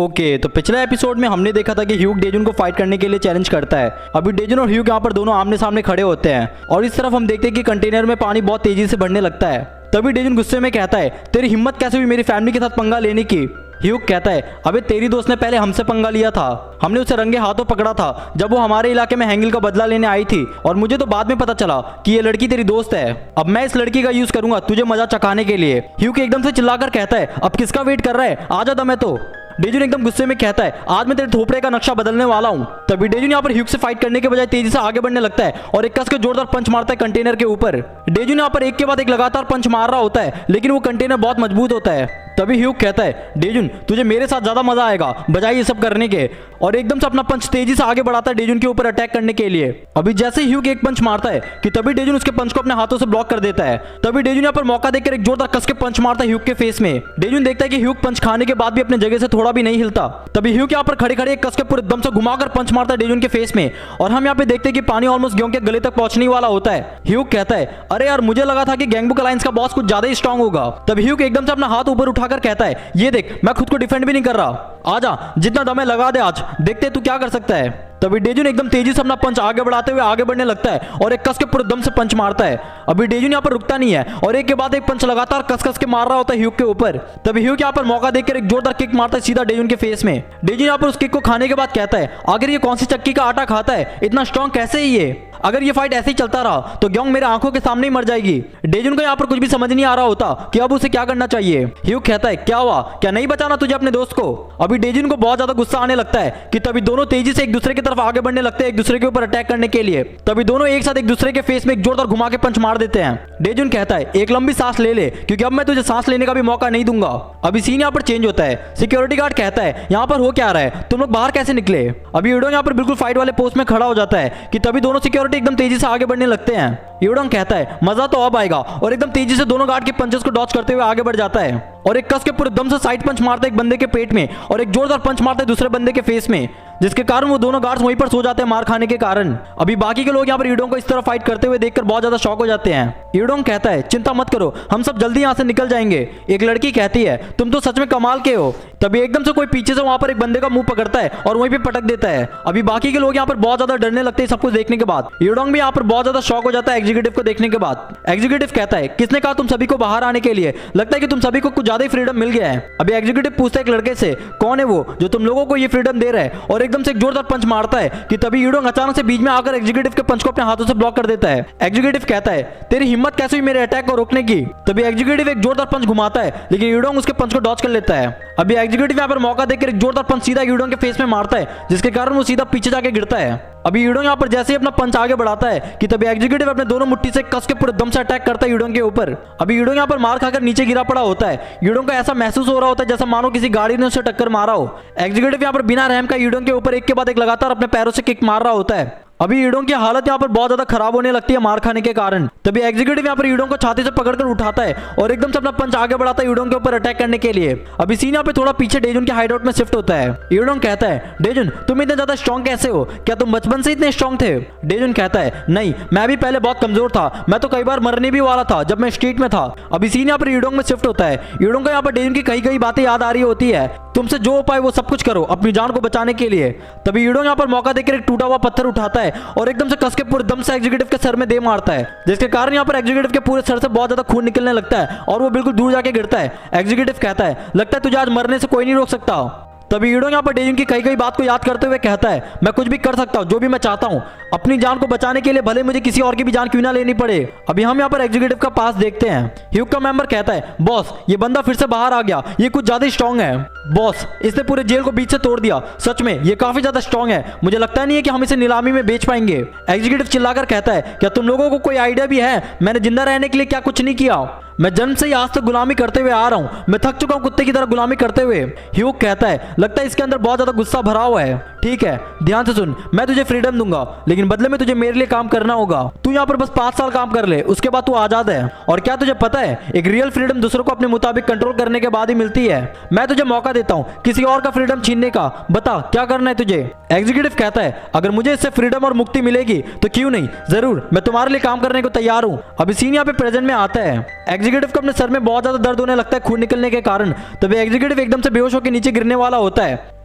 Okay, तो पिछले episode में हमने देखा था कि ह्यूग डेजुन को फाइट करने के लिए चैलेंज करता है। अभी डेजुन और ह्यूग यहाँ पर दोनों आमने सामने खड़े होते हैं और इस तरफ हम देखते हैं कि कंटेनर में पानी बहुत तेजी से बढ़ने लगता है। तभी डेजुन गुस्से में कहता है, तेरी हिम्मत कैसे हुई मेरी फैमिली के साथ पंगा लेने की। ह्यूग कहता है, अबे तेरी दोस्त ने पहले हमसे पंगा लिया था, हमने उसे रंगे हाथों पकड़ा था जब वो हमारे इलाके में हैंगिल का बदला लेने आई थी और मुझे तो बाद में पता चला कि ये लड़की तेरी दोस्त है। अब मैं इस लड़की का यूज करूंगा तुझे मजा चखाने के लिए। ह्यूग एकदम से चिल्लाकर कहता है, अब किसका वेट कर रहा है, आजा दम है तो। डेजुन एकदम गुस्से में कहता है, आज मैं तेरे थोपड़े का नक्शा बदलने वाला हूं। तभी डेजुन यहाँ पर ह्यूग से फाइट करने के बजाय तेजी से आगे बढ़ने लगता है और एक कस के जोरदार पंच मारता है कंटेनर के ऊपर। डेजुन यहाँ पर एक के बाद एक लगातार पंच मार रहा होता है लेकिन वो कंटेनर बहुत मजबूत होता है। तभी ह्यूग कहता है, डेजुन तुझे मेरे साथ ज्यादा मजा आएगा बजाय ये सब करने के, और एकदम से अपना पंच तेजी से आगे बढ़ाता है डेजुन के ऊपर अटैक करने के लिए। अभी जैसे ह्यूग एक पंच मारता है कि तभी डेजुन उसके पंच को अपने हाथों से ब्लॉक कर देता है। तभी डेजुन यहाँ पर मौका देकर एक जोरदार कस के पंच मारता है ह्यूग के फेस में। डेजुन देखता है कि ह्यूग पंच खाने के बाद भी अपने जगह से थोड़ा भी नहीं हिलता। तभी ह्यूग यहाँ पर खड़े खड़े एक कस के पूरे दम से घुमाकर पंच मारता है डेजुन के फेस में और हम यहाँ पे देखते हैं कि पानी ऑलमोस्ट गेहूं के गले तक पहुंचने वाला होता है। ह्यूग कहता है, अरे यार मुझे लगा था कि गैंगबुक अलायंस का बॉस कुछ ज्यादा ही स्ट्रांग होगा। तभी ह्यूग एकदम से अपना हाथ ऊपर उठाकर कहता है, ये देख मैं खुद को डिफेंड भी नहीं कर रहा, आजा जितना दम है लगा दे, आज देखते तू क्या कर सकता है। तभी डेजुन एकदम तेजी से अपना पंच आगे बढ़ाते हुए आगे बढ़ने लगता है और एक कस के पूरे दम से पंच मारता है। अभी डेजुन यहाँ पर रुकता नहीं है और एक के बाद एक पंच लगातार कस कस के मार रहा होता है ह्यूग के ऊपर। तभी ह्यूग यहाँ पर मौका देकर एक जोरदार किक मारता है सीधा डेजुन के फेस में। डेजुन यहाँ पर उस किक को खाने के बाद कहता है, आखिर ये कौन सी चक्की का आटा खाता है, इतना स्ट्रॉन्ग कैसे है ये, अगर ये फाइट ऐसे ही चलता रहा तो ग्योंग मेरे आंखों के सामने ही मर जाएगी। डेजुन को यहाँ पर कुछ भी समझ नहीं आ रहा होता कि अब उसे क्या करना चाहिए। ह्यूग कहता है, क्या हुआ, क्या नहीं बचाना तुझे अपने दोस्त को। अभी डेजुन को बहुत ज्यादा गुस्सा आने लगता है कि तभी दोनों तेजी से एक दूसरे की तरफ आगे बढ़ने लगते हैं एक दूसरे के ऊपर अटैक करने के लिए। तभी दोनों एक साथ एक दूसरे के फेस में एक जोरदार घुमा के पंच मार देते हैं। डेजुन कहता है, एक लंबी सांस ले ले क्योंकि अब मैं तुझे सांस लेने का भी मौका नहीं दूंगा। अभी सीन यहाँ पर चेंज होता है। सिक्योरिटी गार्ड कहता है, यहाँ पर हो क्या रहा है, तुम लोग बाहर कैसे निकले। अभी यूडोंग यहाँ पर बिल्कुल फाइट वाले पोस्ट में खड़ा हो जाता है कि तभी दोनों सिक्योरिटी एकदम तेजी से आगे बढ़ने लगते हैं। यूडोंग कहता है, मजा तो अब आएगा, और एकदम तेजी से दोनों गार्ड के पंचेस को डॉच करते हुए आगे बढ़ जाता है और एक कस के पूरे दम से साइड पंच मारता है एक बंदे के पेट में और एक जोरदार पंच मारता है दूसरे बंदे के फेस में, जिसके कारण वो दोनों गार्ड्स वहीं पर सो जाते हैं मार खाने के कारण। अभी बाकी के लोग यहाँ पर यूडोंग को इस तरह फाइट करते हुए देखकर बहुत ज्यादा शॉक हो जाते हैं। यूडोंग कहता है, चिंता मत करो, हम सब जल्दी यहाँ से निकल जाएंगे। एक लड़की कहती है, तुम तो सच में कमाल के हो। तभी एकदम से कोई पीछे से वहां पर एक बंदे का मुंह पकड़ता है और वहीं पे पटक देता है। अभी बाकी के लोग यहाँ पर बहुत ज्यादा डरने लगते हैं सब कुछ देखने के बाद। यूडोंग भी यहाँ पर बहुत ज्यादा शॉक हो जाता है एग्जीक्यूटिव को देखने के बाद। एग्जीक्यूटिव कहता है, किसने कहा तुम सभी को बाहर आने के लिए, लगता है कि तुम सभी को कुछ ज्यादा ही फ्रीडम मिल गया है। अभी एग्जीक्यूटिव पूछता है एक लड़के से, कौन है वो जो तुम लोगों को ये फ्रीडम दे रहा है, और एकदम से एक जोरदार पंच मारता है कि तभी यूडोंग अचानक से बीच में आकर एग्जीक्यूटिव के पंच को अपने हाथों से ब्लॉक कर देता है। एग्जीक्यूटिव कहता है, तेरी हिम्मत कैसे हुई मेरे अटैक को रोकने की। तभी एग्जीक्यूटिव एक जोरदार पंच घुमाता है लेकिन यूडोंग उसके पंच को डॉच कर लेता है। अभी एग्जीक्यूटिव यहाँ पर मौका देकर एक जोरदार पंच सीधा यूडोंग के फेस में मारता है जिसके कारण वो सीधा पीछे जाके गिरता है। अभी यूडोंग यहाँ पर जैसे ही अपना पंच आगे बढ़ाता है कि तभी एग्जीक्यूटिव अपने दोनों मुट्ठी से कस के पूरे दम से अटैक करता है यूडोंग के ऊपर। अभी यूडोंग यहाँ पर मार खाकर नीचे गिरा पड़ा होता है। यूडोंग को ऐसा महसूस हो रहा होता है जैसा मानो किसी गाड़ी ने उसे टक्कर मारा हो। एग्जीक्यूटिव यहाँ पर बिना रहम का यूडोंग के ऊपर एक के बाद एक लगातार अपने पैरों से किक मार रहा होता है। अभी यूडोंग की हालत यहाँ पर बहुत ज्यादा खराब होने लगती है मार खाने के कारण। तभी एग्जीक्यूटिव यहाँ पर यूडोंग को छाती से पकड़कर उठाता है और एकदम से अपना पंच आगे बढ़ाता है यूडोंग के ऊपर अटैक करने के लिए। अभी सीन यहाँ पे थोड़ा पीछे डेजुन के हाइडआउट में शिफ्ट होता है। यूडोंग कहता है, डेजुन तुम इतने ज्यादा स्ट्रॉन्ग कैसे हो, क्या तुम बचपन से इतने स्ट्रॉन्ग थे। डेजुन कहता है, नहीं मैं भी पहले बहुत कमजोर था, मैं तो कई बार मरने भी वाला था जब मैं स्ट्रीट में था। अभी सीन यहाँ पर यूडोंग में शिफ्ट होता है। यूडोंग को यहाँ पर डेजुन की कई कई बातें याद आ रही होती है, तुमसे जो उपाय वो सब कुछ करो अपनी जान को बचाने के लिए। तभी यूडोंग यहाँ पर मौका देकर एक टूटा हुआ पत्थर उठाता है और एकदम से कस के पूरे दम से एग्जीक्यूटिव के सर में दे मारता है, जिसके कारण यहाँ पर एग्जीक्यूटिव के पूरे सर से बहुत ज्यादा खून निकलने लगता है और वो बिल्कुल दूर जाके गिरता है। एग्जीक्यूटिव कहता है, लगता है तुझे आज मरने से कोई नहीं रोक सकता। तभी यूडोंग यहाँ पर डेजुन की कई कई बात को याद करते हुए कहता है, मैं कुछ भी कर सकता हूँ जो भी मैं चाहता हूँ अपनी जान को बचाने के लिए, भले मुझे किसी और की भी जान क्यों ना लेनी पड़े। अभी हम यहाँ पर एग्जीक्यूटिव का पास देखते हैं। ह्यूग का मेंबर कहता है, बॉस ये बंदा फिर से बाहर आ गया, ये कुछ ज्यादा स्ट्रॉन्ग है। बॉस इसने पूरे जेल को बीच से तोड़ दिया, सच में ये काफी ज्यादा स्ट्रॉन्ग है, मुझे लगता नहीं है कि हम इसे नीलामी में बेच पाएंगे। एग्जीक्यूटिव चिल्लाकर कहता है, क्या तुम लोगों को कोई आइडिया भी है मैंने जिंदा रहने के लिए क्या कुछ नहीं किया, मैं जन्म से ही आज तक गुलामी करते हुए आ रहा हूँ, मैं थक चुका हूँ कुत्ते की तरह गुलामी करते हुए। ह्यूग कहता है, लगता है इसके अंदर बहुत ज्यादा गुस्सा भरा हुआ है। ठीक है ध्यान से सुन, मैं तुझे फ्रीडम दूंगा लेकिन बदले में तुझे मेरे लिए काम करना होगा। तू यहाँ पर बस 5 साल काम कर ले, उसके बाद तू आजाद है। और क्या तुझे पता है एक रियल फ्रीडम दूसरों को अपने मुताबिक कंट्रोल करने के बाद ही मिलती है। मैं तुझे मौका देता हूँ किसी और का फ्रीडम छीनने का, बता क्या करना है तुझे। एग्जीक्यूटिव कहता है, अगर मुझे इससे फ्रीडम और मुक्ति मिलेगी तो क्यों नहीं, जरूर मैं तुम्हारे लिए काम करने को तैयार हूँ। अभी सीन यहाँ पे प्रेजेंट में आता है। एग्जीक्यूटिव को अपने सर में बहुत ज्यादा दर्द होने लगता है खून निकलने के कारण। तभी एग्जीक्यूटिव एकदम से बेहोश होकर नीचे गिरने वाला होता है।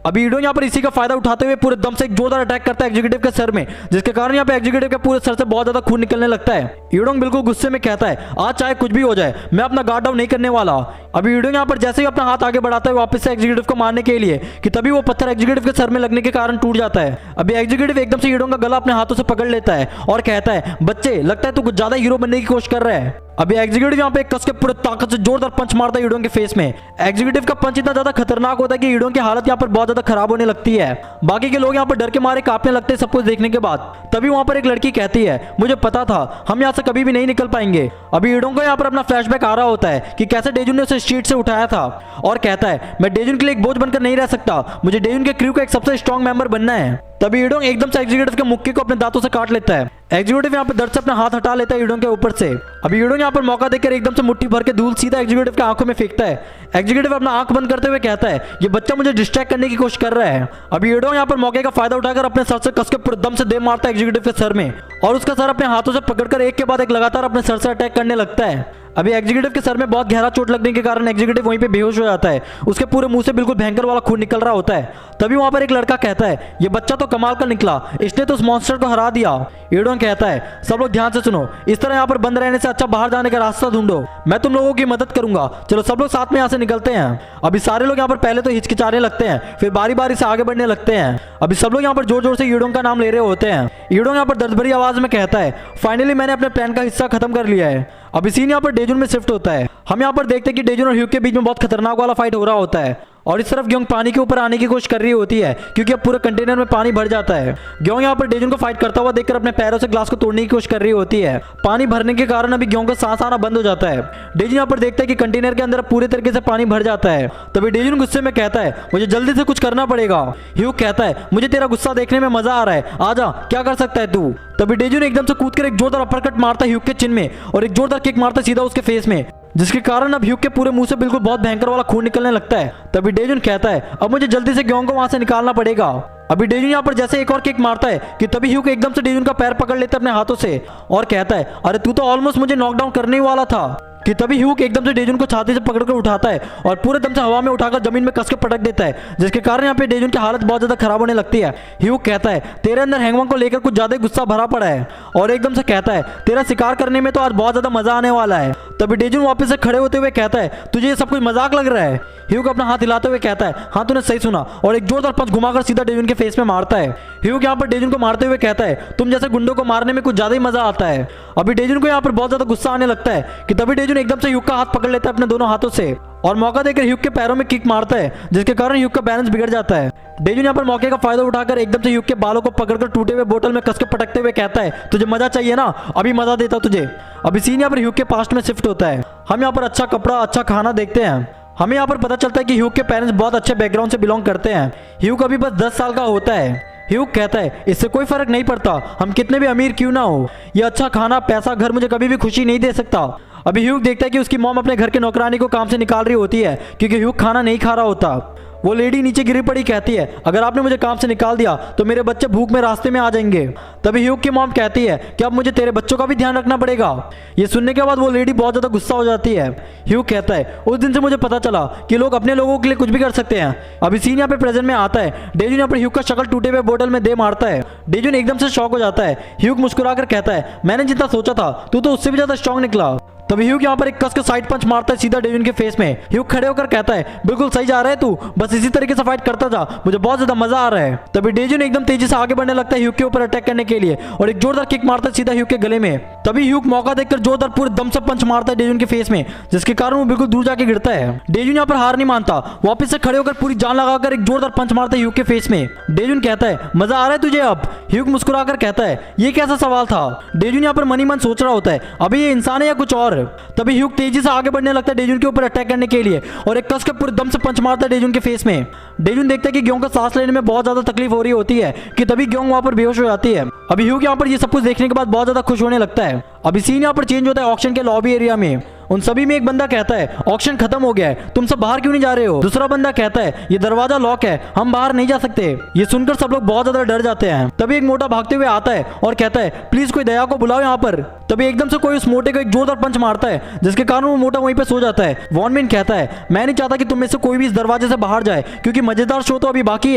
अभी ईडोंग यहाँ पर इसी का फायदा उठाते हुए पूरे दम से एक जोरदार अटैक करता है एग्जीक्यूटिव के सर में, जिसके कारण यहाँ पे एग्जीक्यूटिव के पूरे सर से बहुत ज्यादा खून निकलने लगता है। ईडोंग बिल्कुल गुस्से में कहता है, आज चाहे कुछ भी हो जाए मैं अपना गार्ड डाउन नहीं करने वाला। अभी ईडोंग यहाँ पर जैसे ही अपना हाथ आगे बढ़ाता है वापस से एग्जीक्यूटिव को मारने के लिए कि तभी वो पत्थर एग्जीक्यूटिव के सर में लगने के कारण टूट जाता है। अभी एग्जीक्यूटिव एकदम से ईडोंग का गला अपने हाथों से पकड़ लेता है और कहता है, बच्चे लगता है तू कुछ ज्यादा हीरो बनने की कोशिश कर रहा है। अभी एग्जीक्यूटिव यहाँ पे कस के पूरे ताकत से जोरदार पंच मारता है ईडोंग के फेस में। एग्जीक्यूटिव का पंच इतना ज्यादा खतरनाक होता है कि ईडोंग की हालत यहाँ पर बहुत ज्यादा खराब होने लगती है। बाकी के लोग यहाँ पर डर के मारे कांपने लगते हैं सब कुछ देखने के बाद। तभी वहां पर एक लड़की कहती है, मुझे पता था हम यहाँ से कभी भी नहीं निकल पाएंगे। अभी ईडोंग को यहाँ पर अपना फ्लैशबैक आ रहा होता है कि कैसे डेजुन ने उसे स्ट्रीट से उठाया था और कहता है, मैं डेजुन के लिए एक बोझ बनकर नहीं रह सकता, मुझे डेजुन के क्रू का एक सबसे स्ट्रॉन्ग मेंबर बनना है। तभी ईडोंग एकदम से एग्जीक्यूटिव के मुक्के को अपने दांतों से काट लेता है। एग्जीक्यूटिव यहाँ पर दर्द से अपना हाथ हटा लेता है ईडोंग के ऊपर से। अभी ईडोंग यहाँ पर मौका देकर एकदम से मुट्ठी भर के धूल सीधा एग्जीक्यूटिव के आंखों में फेंकता है। एग्जीक्यूटिव अपना आंख बंद करते हुए कहता है, ये बच्चा मुझे डिस्ट्रैक्ट करने की कोशिश कर रहा है। अभी ईडोंग यहाँ पर मौके का फायदा उठाकर अपने सर से कस के पूरे दम से दे मारता है एग्जीक्यूटिव के सर में और उसका सर अपने हाथों से पकड़कर एक के बाद एक लगातार अपने सर से अटैक करने लगता है। अभी एग्जीक्यूटिव के सर में बहुत गहरा चोट लगने के कारण एग्जीक्यूटिव वहीं पे बेहोश हो जाता है। उसके पूरे मुंह से बिल्कुल भयंकर वाला खून निकल रहा होता है। तभी वहां पर एक लड़का कहता है, ये बच्चा तो कमाल का निकला, इसने तो उस मॉन्स्टर को हरा दिया। ईडोंग कहता है, सब लोग ध्यान से सुनो, इस तरह यहाँ पर बंद रहने से अच्छा बाहर जाने का रास्ता ढूंढो, मैं तुम लोगों की मदद करूंगा। चलो सब लोग साथ में यहाँ से निकलते हैं। अभी सारे लोग यहाँ पर पहले तो हिचकिचाने लगते हैं, फिर बारी बारी से आगे बढ़ने लगते हैं। अभी सब लोग यहाँ पर जोर जोर से ईडोंग का नाम ले रहे होते हैं। ईडोंग यहाँ पर दर्द भरी आवाज में कहता है, फाइनली मैंने अपने प्लान का हिस्सा खत्म कर लिया है। अभी सीन यहाँ पर डेजुन में शिफ्ट होता है। हम यहाँ पर देखते हैं कि डेजुन और ह्यूग के बीच में बहुत खतरनाक वाला फाइट हो रहा होता है और इस तरफ ग्योंग पानी के ऊपर आने की कोशिश कर रही होती है क्योंकि अब पूरे कंटेनर में पानी भर जाता है। ग्योंग यहाँ पर डेजुन को फाइट करता हुआ देखकर अपने पैरों से ग्लास को तोड़ने की कोशिश कर रही होती है। पानी भरने के कारण अभी ग्योंग का सांस आना बंद हो जाता है। डेजुन यहाँ पर देखता है कि कंटेनर के अंदर पूरे तरीके से पानी भर जाता है। तभी डेजुन गुस्से में कहता है, मुझे जल्दी से कुछ करना पड़ेगा। ह्यूग कहता है, मुझे तेरा गुस्सा देखने में मजा आ रहा है, आजा क्या कर सकता है तू। तभी डेजुन एकदम से कूदकर एक जोरदार अपरकट मारता है ह्यूग के चिन में और एक जोरदार किक मारता है सीधा उसके फेस में, जिसके कारण अब ह्यूग के पूरे मुंह से बिल्कुल बहुत भयंकर वाला खून निकलने लगता है। तभी डेजुन कहता है, अब मुझे जल्दी से ग्योंग को वहां से निकालना पड़ेगा। अभी डेजुन यहाँ पर जैसे एक और किक मारता है कि तभी ह्यूग एकदम से डेजुन का पैर पकड़ लेता है अपने हाथों से और कहता है, अरे तू तो ऑलमोस्ट मुझे नॉकडाउन करने ही वाला था। कि तभी ह्यूग एकदम से डेजुन को छाती से पकड़कर उठाता है और पूरे दम से हवा में उठाकर जमीन में कस के पटक देता है, जिसके कारण यहाँ पे डेजुन की हालत बहुत ज्यादा खराब होने लगती है। ह्यूग कहता है, तेरे अंदर हैंगमैन को लेकर कुछ ज्यादा गुस्सा भरा पड़ा है और एकदम से कहता है, तेरा शिकार करने में तो आज बहुत ज्यादा मजा आने वाला है। तभी डेजुन वापस से खड़े होते हुए कहता है, तुझे ये सब कुछ मजाक लग रहा है। ह्यूग अपना हाथ हिलाते हुए कहता है, हाँ तूने सही सुना, और एक जोरदार पंच घुमाकर सीधा डेजुन के फेस में मारता है। ह्यूग यहाँ पर डेजुन को मारते हुए कहता है, तुम जैसे गुंडों को मारने में कुछ ज्यादा ही मजा आता है। अभी डेजुन को यहाँ पर बहुत ज्यादा गुस्सा आने लगता है कि तभी डेजुन एकदम से ह्यूग का हाथ पकड़ लेता है अपने दोनों हाथों से और मौका देकर ह्यूग के पैरों में किक मारता है, जिसके कारण ह्यूग का बैलेंस बिगड़ जाता है। डेजुन यहाँ पर मौके का फायदा उठाकर एकदम से ह्यूग के बालों को पकड़कर टूटे हुए बोतल में कस के पटकते हुए कहता है, तुझे मजा चाहिए ना, अभी मजा देता तुझे। अभी सीन यहाँ पर ह्यूग के पास्ट में शिफ्ट होता है। हम यहाँ पर अच्छा कपड़ा अच्छा खाना देखते हैं। हमें यहाँ पर पता चलता है कि ह्यूग के पेरेंट्स बहुत अच्छे बैकग्राउंड से बिलोंग करते हैं। ह्यूग अभी बस 10 साल का होता है। ह्यूग कहता है, इससे कोई फर्क नहीं पड़ता, हम कितने भी अमीर क्यों ना हो, ये अच्छा खाना पैसा घर मुझे कभी भी खुशी नहीं दे सकता। अभी ह्यूग देखता है कि उसकी मॉम अपने घर के नौकरानी को काम से निकाल रही होती है क्योंकि ह्यूग खाना नहीं खा रहा होता। वो लेडी नीचे गिरी पड़ी कहती है, अगर आपने मुझे काम से निकाल दिया तो मेरे बच्चे भूख में रास्ते में आ जाएंगे। तभी ह्यूग की मॉम कहती है कि अब मुझे तेरे बच्चों का भी ध्यान रखना पड़ेगा। ये सुनने के बाद वो लेडी बहुत ज़्यादा गुस्सा हो जाती है। ह्यूग कहता है, उस दिन से मुझे पता चला कि लोग अपने लोगों के लिए कुछ भी कर सकते हैं। अभी सीन यहाँ पे प्रेजेंट में आता है। डेजुन यहाँ पर ह्यूग का शक्ल टूटे हुए बोतल में दे मारता है। डेजुन एकदम से शॉक हो जाता है। ह्यूग मुस्कुराकर कहता है, मैंने जितना सोचा था तू तो उससे भी ज़्यादा स्ट्रॉन्ग निकला। तभी ह्यूग यहाँ पर एक कस के साइड पंच मारता है सीधा डेजुन के फेस में। ह्यूग खड़े होकर कहता है, बिल्कुल सही जा रहा है तू, बस इसी तरीके से फाइट करता जा, मुझे बहुत ज्यादा मजा आ रहा है। तभी डेजुन एकदम तेजी से आगे बढ़ने लगता है ह्यूग के ऊपर अटैक करने के लिए और एक जोरदार किक मारता है सीधा ह्यूग के गले में। तभी ह्यूग मौका देखकर जोरदार पूरे दम से पंच मारता है डेजुन के फेस में, जिसके कारण वो बिल्कुल दूर जाके गिरता है। डेजुन यहाँ पर हार नहीं मानता, वापस से खड़े होकर पूरी जान लगाकर एक जोरदार पंच मारता है ह्यूग के फेस में। डेजुन कहता है, मजा आ रहा है तुझे अब? ह्यूग मुस्कुराकर कहता है, ये कैसा सवाल था? डेजुन यहाँ पर मनी मन सोच रहा होता है, अभी ये इंसान है या कुछ और। तभी ह्यूग तेजी से आगे बढ़ने लगता है डेजुन के ऊपर अटैक करने के लिए और एक कस के पूरे दम से पंच मारता है डेजुन के फेस में। डेजुन देखता है कि ग्योंग को सांस लेने में बहुत ज्यादा तकलीफ हो रही होती है कि तभी ग्योंग वहां पर बेहोश हो जाती है। अभी ह्यूग यहाँ पर ये सब कुछ देखने के बाद बहुत ज्यादा खुश होने लगता है। अभी सीन यहाँ पर चेंज होता है ऑक्शन के लॉबी एरिया में। उन सभी में एक बंदा कहता है ऑक्शन खत्म हो गया है, तुम सब बाहर क्यों नहीं जा रहे हो। दूसरा बंदा कहता है ये दरवाजा लॉक है, हम बाहर नहीं जा सकते। ये सुनकर सब लोग बहुत ज्यादा डर जाते हैं। तभी एक मोटा भागते हुए आता है और कहता है प्लीज कोई दया को बुलाओ यहाँ पर। तभी एकदम से कोई उस मोटे को एक जोरदार पंच मारता है जिसके कारण वो मोटा वहीं पे सो जाता है। वॉन मिन कहता है मैं नहीं चाहता कि तुम में से कोई भी इस दरवाजे से बाहर जाए क्योंकि मजेदार शो तो अभी बाकी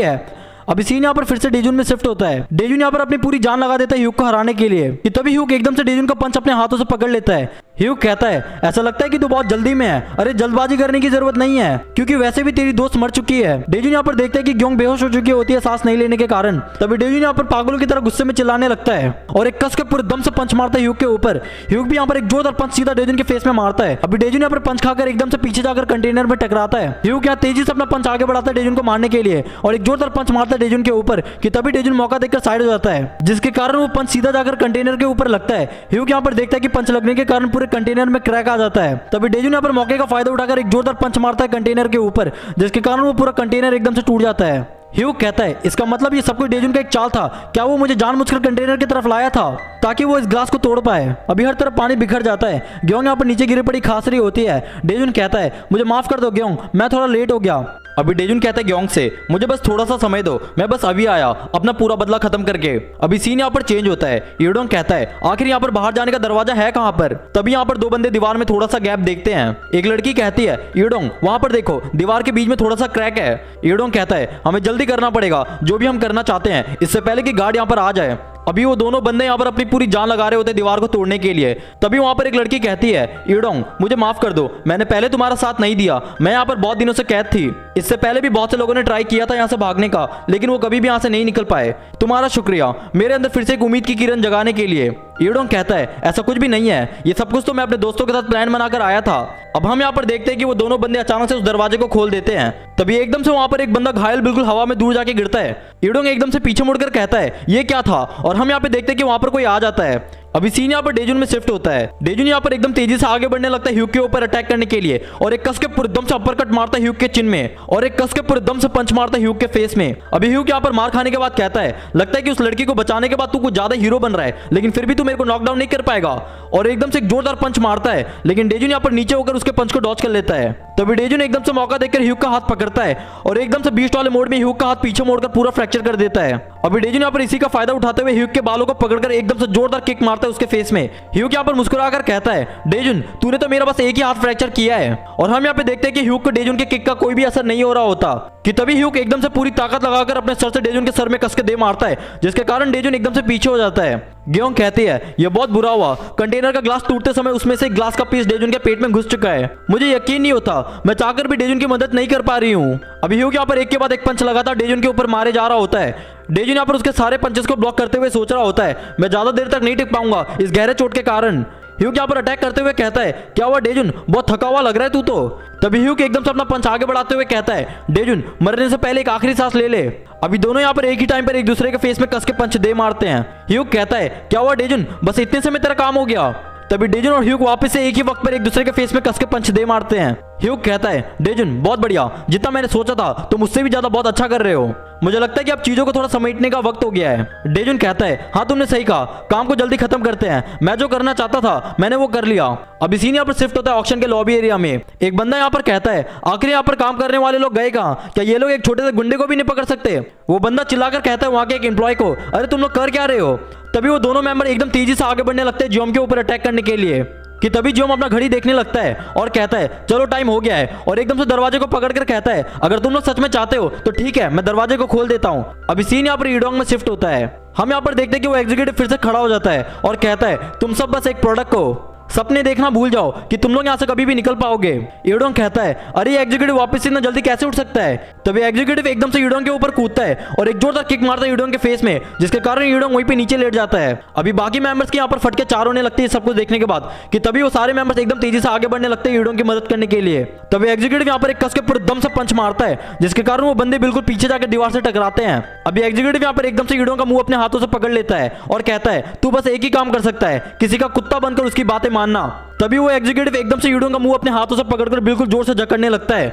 है। अभी सीन यहाँ पर फिर से डेजुन में शिफ्ट होता है। डेजुन यहाँ पर अपनी पूरी जान लगा देता है ह्यूग को हराने के लिए कि तभी ह्यूग एकदम से डेजुन का पंच अपने हाथों से पकड़ लेता है। ह्यूग कहता है ऐसा लगता है कि तू बहुत जल्दी में है। अरे जल्दबाजी करने की जरूरत नहीं है क्योंकि वैसे भी तेरी दोस्त मर चुकी है। डेजुन यहाँ पर देखता है कि ग्योंग बेहोश हो चुकी होती है सांस नहीं लेने के कारण। तभी डेजुन यहाँ पर पागलों की तरह गुस्से में चिल्लाने लगता है और एक कस के पूरे दम से पंच मारता है ह्यूग के ऊपर। ह्यूग भी यहाँ पर एक जोरदार पंच सीधा डेजुन के फेस में मारता है। अभी डेजुन यहाँ पर पंच खाकर एकदम से पीछे जाकर कंटेनर में टकराता है। ह्यूग यहाँ तेजी से अपना पंच आगे बढ़ाता है डेजुन को मारने के लिए और एक जोरदार पंच मारता है डेजुन के ऊपर कि तभी डेजुन मौका देखकर साइड हो जाता है जिसके कारण वो पंच सीधा जाकर कंटेनर के ऊपर लगता है। ह्यूग यहाँ पर देखता है कि पंच लगने के कारण पूरे कंटेनर में क्रैक आ जाता है। तभी डेजुन यहाँ पर मौके का फायदा उठाकर एक जोरदार पंच मारता है कंटेनर के ऊपर जिसके कारण वो पूरा कंटेनर एकदम से टूट जाता है। ह्यूग कहता है इसका मतलब ये सब कुछ डेजुन का एक चाल था। क्या वो मुझे जानबूझकर कंटेनर की तरफ लाया था ताकि वो इस ग्लास को तोड़ पाए। अभी हर तरफ पानी बिखर जाता है। ग्योंग यहाँ पर नीचे गिरी पड़ी खास रही होती है। डेजुन कहता है मुझे माफ कर दो ग्योंग, मैं थोड़ा लेट हो गया। अभी डेजुन कहता है ग्योंग से मुझे बस थोड़ा सा समय दो, मैं बस अभी आया अपना पूरा बदला खत्म करके। अभी सीन यहाँ पर चेंज होता है। यूडोंग कहता है आखिर यहाँ पर बाहर जाने का दरवाजा है कहाँ पर। तभी यहाँ पर दो बंदे दीवार में थोड़ा सा गैप देखते हैं। एक लड़की कहती है यूडोंग वहां पर देखो दीवार के बीच में थोड़ा सा क्रैक है। यूडोंग कहता है हमें जल्दी करना पड़ेगा जो भी हम करना चाहते हैं इससे पहले कि गार्ड यहाँ पर आ जाए। अभी वो दोनों बंदे यहाँ पर अपनी पूरी जान लगा रहे होते हैं दीवार को तोड़ने के लिए। तभी वहां पर एक लड़की कहती है यूडोंग मुझे माफ कर दो, मैंने पहले तुम्हारा साथ नहीं दिया, मैं यहाँ पर बहुत दिनों से कैद थी। इससे पहले भी बहुत से लोगों ने ट्राई किया था यहाँ से भागने का लेकिन वो कभी भी यहाँ से नहीं निकल पाए। तुम्हारा शुक्रिया मेरे अंदर फिर से एक उम्मीद की किरण जगाने के लिए। यूडोंग कहता है ऐसा कुछ भी नहीं है, ये सब कुछ तो मैं अपने दोस्तों के साथ प्लान बनाकर आया था। अब हम यहाँ पर देखते हैं कि वो दोनों बंदे अचानक से उस दरवाजे को खोल देते हैं। तभी एकदम से वहां पर एक बंदा घायल बिल्कुल हवा में दूर जाके गिरता है। यूडोंग एकदम से पीछे मुड़कर कहता है ये क्या था और हम यहाँ पे देखते हैं कि वहां पर कोई आ जाता है। अभी सीन यहाँ पर डेजुन में शिफ्ट होता है। डेजुन यहाँ पर एकदम तेजी से आगे बढ़ने लगता है ह्यूग के ऊपर अटैक करने के लिए और एक कस के पूरे दम से अपर कट मारता है ह्यूग के चिन में और एक कस के पूरे दम से पंच मारता है ह्यूग के फेस में। अभी ह्यूग यहाँ पर मार खाने के बाद कहता है लगता है कि उस लड़की को बचाने के बाद तू कुछ ज्यादा हीरो बन रहा है लेकिन फिर भी तू मेरे को नॉकडाउन नहीं कर पाएगा और एकदम से एक जोरदार पंच मारता है लेकिन डेजुन यहाँ पर नीचे होकर उसके पंच को डॉच कर लेता है। तभी डेजुन एकदम से मौका देखकर ह्यूग का हाथ पकड़ता है और एकदम से बीस्ट वाले मोड में ह्यूग का हाथ पीछे मोड़कर पूरा फ्रैक्चर कर देता है। अभी डेजुन यहाँ पर इसी का फायदा उठाते हुए ह्यूग के बालों को पकड़कर एकदम से जोरदार किक मारता है उसके फेस में। ह्यूग यहाँ पर मुस्कुराकर कहता है डेजुन तूने तो मेरा बस एक ही हाथ फ्रैक्चर किया है और हम यहाँ पे देखते हैं कि ह्यूग को डेजुन के किक का कोई भी असर नहीं हो रहा होता कि तभी ह्यूग एकदम से पूरी ताकत लगाकर अपने सर से डेजुन के सर में कस के दे मारता है जिसके कारण डेजुन एकदम से पीछे हो जाता है। ग्योंग कहती है ये बहुत बुरा हुआ, कंटेनर का ग्लास टूटते समय उसमें से एक ग्लास का पीस डेजुन के पेट में घुस चुका है। मुझे यकीन नहीं होता, मैं चाहकर भी डेजुन की मदद नहीं कर पा रही हूँ। अभी ह्यूग यहाँ पर एक के बाद एक पंच लगातार डेजुन के ऊपर मारे जा रहा होता है। डेजुन यहाँ पर उसके सारे पंचेस को ब्लॉक करते हुए सोच रहा होता है मैं ज्यादा देर तक नहीं टिक पाऊंगा इस गहरे चोट के कारण। ह्यूग यहाँ पर अटैक करते हुए कहता है क्या हुआ डेजुन, बहुत थका हुआ लग रहा है तू तो। तभी ह्यूग एकदम से अपना पंच आगे बढ़ाते हुए कहता है डेजुन मरने से पहले एक आखिरी सांस ले ले। अभी दोनों यहाँ पर एक ही टाइम पर एक दूसरे के फेस में कस के पंच दे मारते हैं। ह्यूग कहता है क्या हुआ डेजुन, बस इतने से में तेरा काम हो गया। तभी डेजुन और ह्यूग वापस से एक ही वक्त पर एक दूसरे के फेस में कस के पंच दे मारते हैं। ह्यूग कहता है डेजुन बहुत बढ़िया, जितना मैंने सोचा था तुम उससे भी ज्यादा बहुत अच्छा कर रहे हो। मुझे लगता है कि अब चीजों को थोड़ा समेटने का वक्त हो गया है। डेजुन कहता है हाँ तुमने सही कहा, काम को जल्दी खत्म करते हैं, मैं जो करना चाहता था मैंने वो कर लिया। अभी सीन यहाँ पर शिफ्ट होता है ऑक्शन के लॉबी एरिया में। एक बंदा यहाँ पर कहता है आखिर यहाँ पर काम करने वाले लोग गए कहाँ, क्या ये लोग एक छोटे से गुंडे को भी नहीं पकड़ सकते। वो बंदा चिल्लाकर कहता है वहां के एक एम्प्लॉय को अरे तुम लोग कर क्या रहे हो। तभी वो दोनों मेंबर एकदम तेजी से आगे बढ़ने लगते हैं जियोम के ऊपर अटैक करने के लिए कि तभी जियोम अपना घड़ी देखने लगता है और कहता है चलो टाइम हो गया है और एकदम से दरवाजे को पकड़कर कहता है अगर तुम लोग सच में चाहते हो तो ठीक है मैं दरवाजे को खोल देता हूँ। अभी सीन यहाँ पर यूडोंग में शिफ्ट होता है। हम यहाँ पर देखते हैं कि वो एग्जीक्यूटिव फिर से खड़ा हो जाता है और कहता है तुम सब बस एक प्रोडक्ट को सपने देखना भूल जाओ कि तुम लोग यहाँ से कभी भी निकल पाओगे। यूडोंग कहता है अरे एग्जीक्यूटिव वापस इतना जल्दी कैसे उठ सकता है। तभी एग्जीक्यूटिव एकदम से यूडोंग के ऊपर कूदता है और एक जोरदार किक मारता है यूडोंग के फेस में जिसके कारण यूडोंग वहीं पे नीचे लेट जाता है। अभी बाकी मेंबर्स के यहाँ पर फटके चार होने लगती है सब कुछ देखने के बाद कि तभी वो सारे मेंबर्स एकदम तेजी से आगे बढ़ने लगते हैं यूडोंग की मदद करने के लिए। तभी एग्जीक्यूटिव यहाँ पर एक कस के पूरे दम से पंच मारता है जिसके कारण वो बंदे बिल्कुल पीछे जाकर दीवार से टकराते हैं। अभी एग्जीक्यूटिव यहाँ पर एकदम से यूडोंग का मुंह अपने हाथों से पकड़ लेता है और कहता है तू बस एक ही काम कर सकता है, किसी का कुत्ता बनकर उसकी बातें मानना। तभी वो एग्जीक्यूटिव एकदम से यूडोंग का मुंह अपने हाथों से पकड़कर बिल्कुल जोर से जकड़ने लगता है।